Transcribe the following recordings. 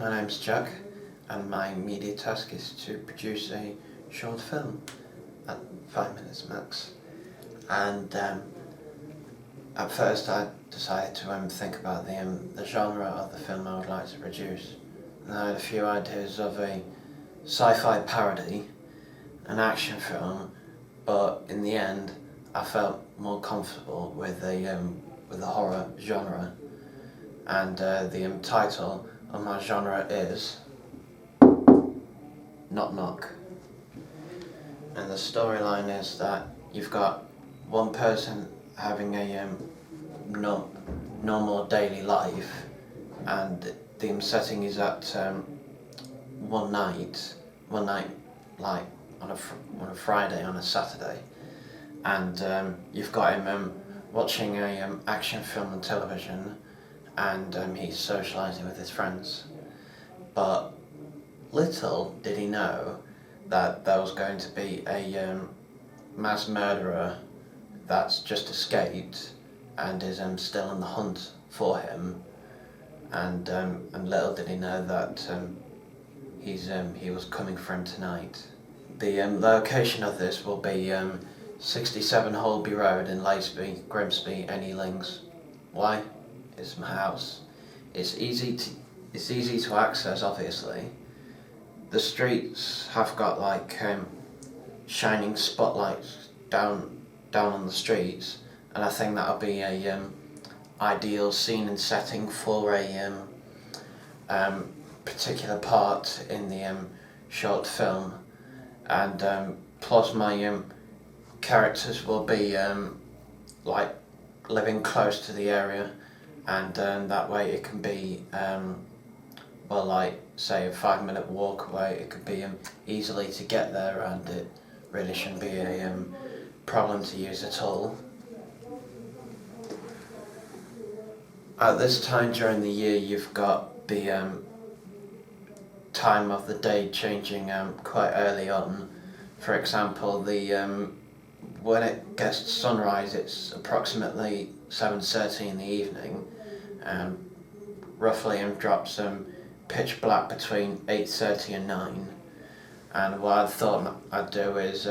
my name's Jack, and my immediate task is to produce a short film at 5 minutes max. And at first I decided to think about the genre of the film I would like to produce. And I had a few ideas of a sci-fi parody, an action film, but in the end I felt more comfortable with the horror genre. And the title of my genre is Knock Knock. And the storyline is that you've got one person having a normal daily life, and the setting is at one night like on a Friday, on a Saturday, and you've got him watching a action film on television, and he's socialising with his friends. But little did he know that there was going to be a mass murderer that's just escaped and is still on the hunt for him, and little did he know that he was coming for him tonight. The location of this will be 67 Holby Road in Laceby, Grimsby, Ealings. Why? It's my house. It's easy to access, obviously. The streets have got like shining spotlights down on the streets, and I think that'll be a ideal scene and setting for a particular part in the short film. And plus my characters will be like living close to the area, and that way it can be well, like say a 5-minute walk away. It could be easily to get there, and it really shouldn't be a problem to use at all. At this time during the year, you've got the time of the day changing quite early on. For example, when it gets to sunrise, it's approximately 7:30 in the evening, roughly, and drops pitch black between 8:30 and 9. And what I thought I'd do is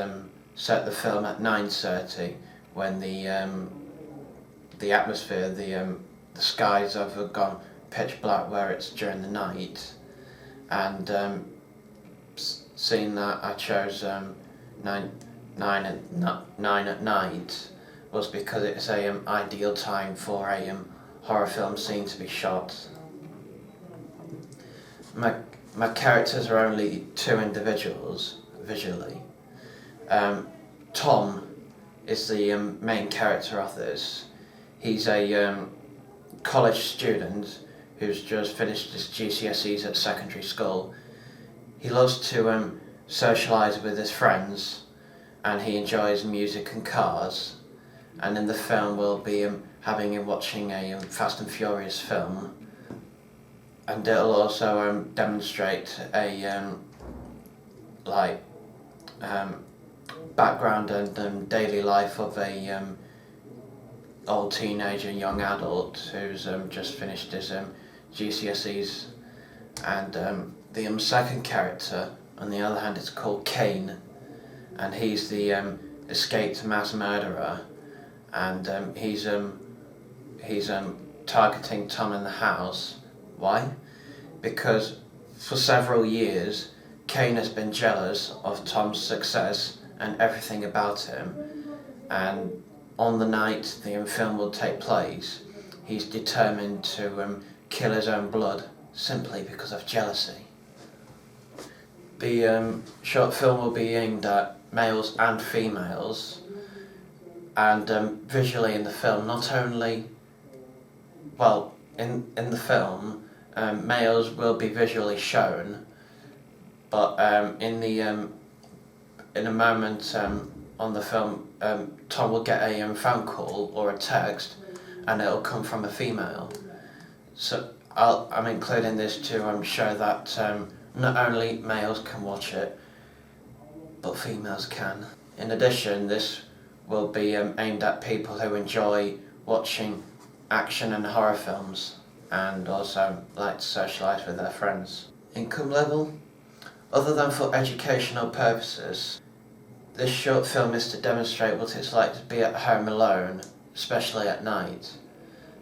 set the film at 9:30, when the atmosphere, the skies have gone pitch black where it's during the night. And seeing that I chose 9 at night was because it's a ideal time for a horror film scene to be shot. My characters are only two individuals visually. Tom is the main character of this. He's a college student who's just finished his GCSEs at secondary school. He loves to socialise with his friends, and he enjoys music and cars. And in the film we'll be having him watching a Fast and Furious film, and it'll also demonstrate a background and daily life of a old teenager, young adult who's just finished his GCSEs. And the second character, on the other hand, is called Kane, and he's the escaped mass murderer, and he's targeting Tom in the house. Why? Because for several years Kane has been jealous of Tom's success and everything about him, and on the night the film will take place, he's determined to kill his own blood simply because of jealousy. The short film will be aimed at males and females, and visually in the film, not only, well, in the film, males will be visually shown, but in a moment on the film, Tom will get a phone call or a text, and it'll come from a female. So I'm including this to show that not only males can watch it, but females can. In addition, this will be aimed at people who enjoy watching action and horror films. and also like to socialise with their friends. Income level? Other than for educational purposes, this short film is to demonstrate what it's like to be at home alone, especially at night.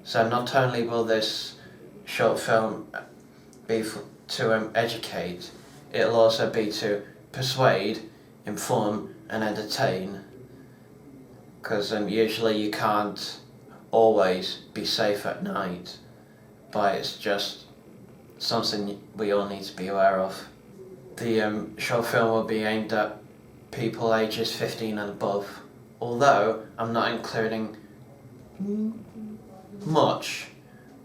So not only will this short film be to educate, it'll also be to persuade, inform and entertain, because usually you can't always be safe at night, but it's just something we all need to be aware of. The short film will be aimed at people ages 15 and above, although I'm not including much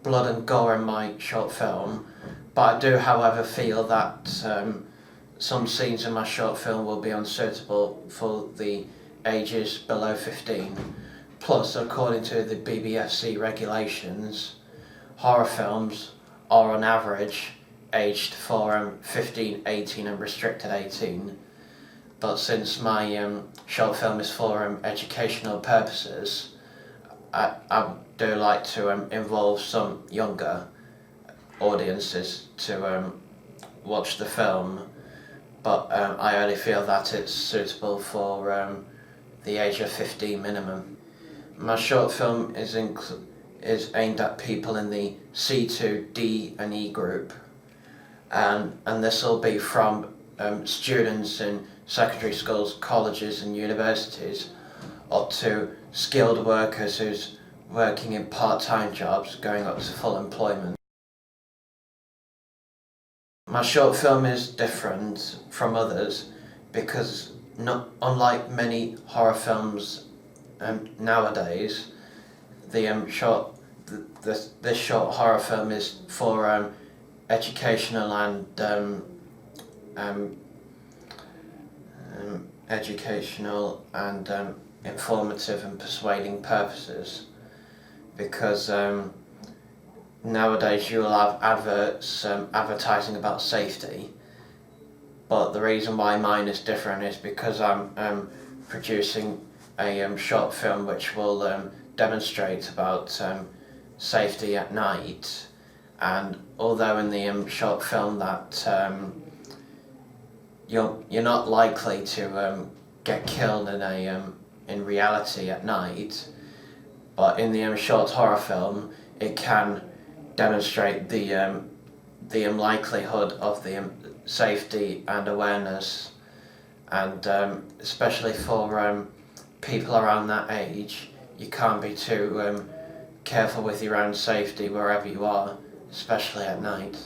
blood and gore in my short film, but I do however feel that some scenes in my short film will be unsuitable for the ages below 15. Plus, according to the BBFC regulations, horror films are on average aged for 15, 18 and restricted 18. But since my short film is for educational purposes, I do like to involve some younger audiences to watch the film, but I only feel that it's suitable for the age of 15 minimum. My short film is aimed at people in the C2, D and E group, and this will be from students in secondary schools, colleges and universities, up to skilled workers who's working in part-time jobs going up to full employment. My short film is different from others because unlike many horror films nowadays, this short horror film is for educational and informative and persuading purposes, because nowadays you'll have adverts advertising about safety, but the reason why mine is different is because I'm producing a short film which will demonstrate about safety at night. And although in the short film that you're not likely to get killed in reality at night, but in the short horror film it can demonstrate the likelihood of the safety and awareness, and especially for people around that age, you can't be too careful with your own safety wherever you are, especially at night.